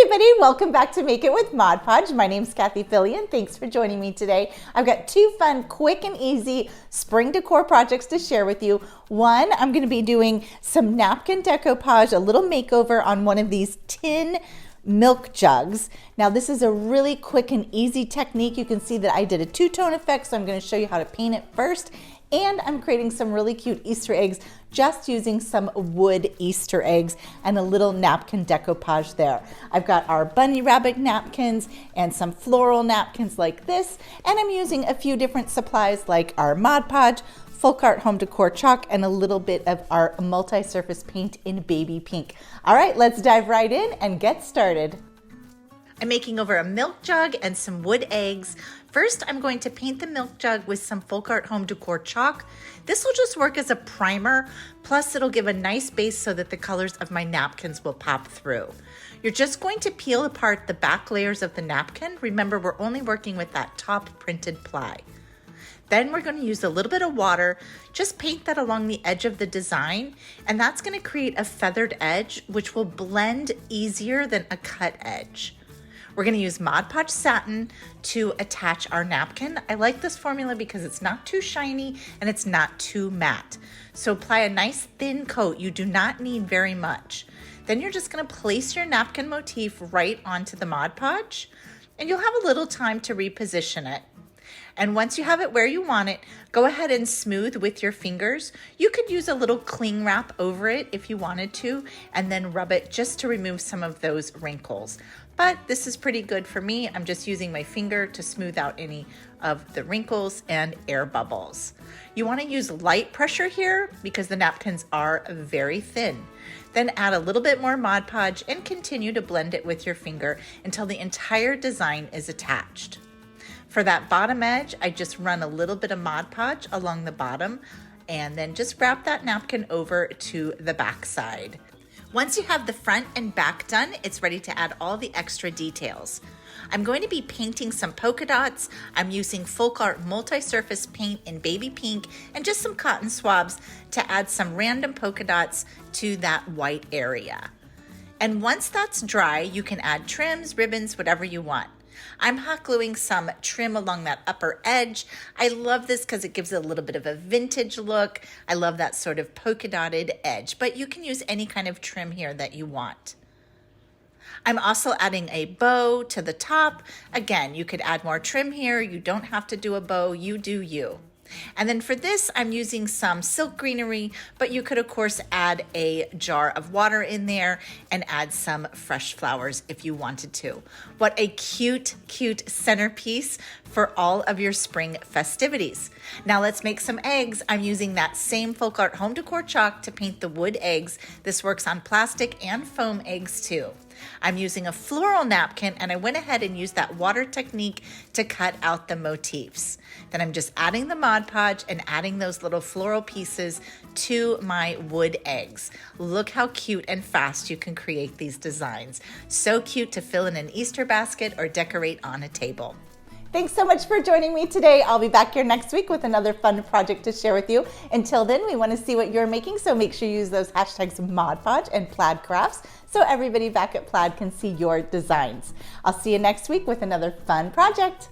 everybody, welcome back to Make It with Mod Podge. My name's Cathie and thanks for joining me today. I've got two fun, quick and easy spring decor projects to share with you. One, I'm going to be doing some napkin decoupage, a little makeover on one of these tin milk jugs. Now this is a really quick and easy technique. You can see that I did a two-tone effect, so I'm going to show you how to paint it first. And I'm creating some really cute Easter eggs just using some wood Easter eggs and a little napkin decoupage there. I've got our bunny rabbit napkins and some floral napkins like this, and I'm using a few different supplies like our Mod Podge, Folk Art Home Decor chalk, and a little bit of our multi-surface paint in baby pink. All right, let's dive right in and get started. I'm making over a milk jug and some wood eggs. First, I'm going to paint the milk jug with some Folk Art Home Decor chalk. This will just work as a primer, plus it'll give a nice base so that the colors of my napkins will pop through. You're just going to peel apart the back layers of the napkin. Remember, we're only working with that top printed ply. Then we're going to use a little bit of water, just paint that along the edge of the design, and that's going to create a feathered edge, which will blend easier than a cut edge. We're going to use Mod Podge satin to attach our napkin. I like this formula because it's not too shiny and it's not too matte. So apply a nice thin coat. You do not need very much. Then you're just going to place your napkin motif right onto the Mod Podge, and you'll have a little time to reposition it. And once you have it where you want it, go ahead and smooth with your fingers. You could use a little cling wrap over it if you wanted to, and then rub it just to remove some of those wrinkles. But this is pretty good for me. I'm just using my finger to smooth out any of the wrinkles and air bubbles. You want to use light pressure here because the napkins are very thin. Then add a little bit more Mod Podge and continue to blend it with your finger until the entire design is attached. For that bottom edge, I just run a little bit of Mod Podge along the bottom and then just wrap that napkin over to the back side. Once you have the front and back done, it's ready to add all the extra details. I'm going to be painting some polka dots. I'm using Folk Art multi-surface paint in baby pink and just some cotton swabs to add some random polka dots to that white area. And once that's dry, you can add trims, ribbons, whatever you want. I'm hot gluing some trim along that upper edge. I love this because it gives it a little bit of a vintage look. I love that sort of polka dotted edge, but you can use any kind of trim here that you want. I'm also adding a bow to the top. Again, you could add more trim here. You don't have to do a bow, you do you. And then for this, I'm using some silk greenery, but you could of course add a jar of water in there and add some fresh flowers if you wanted to. What a cute, cute centerpiece for all of your spring festivities. Now let's make some eggs. I'm using that same Folk Art Home Decor chalk to paint the wood eggs. This works on plastic and foam eggs too. I'm using a floral napkin, and I went ahead and used that water technique to cut out the motifs. Then I'm just adding the Mod Podge and adding those little floral pieces to my wood eggs. Look how cute and fast you can create these designs. So cute to fill in an Easter basket or decorate on a table. Thanks so much for joining me today. I'll be back here next week with another fun project to share with you. Until then, we want to see what you're making, so make sure you use those hashtags Mod Podge and Plaid Crafts so everybody back at Plaid can see your designs. I'll see you next week with another fun project.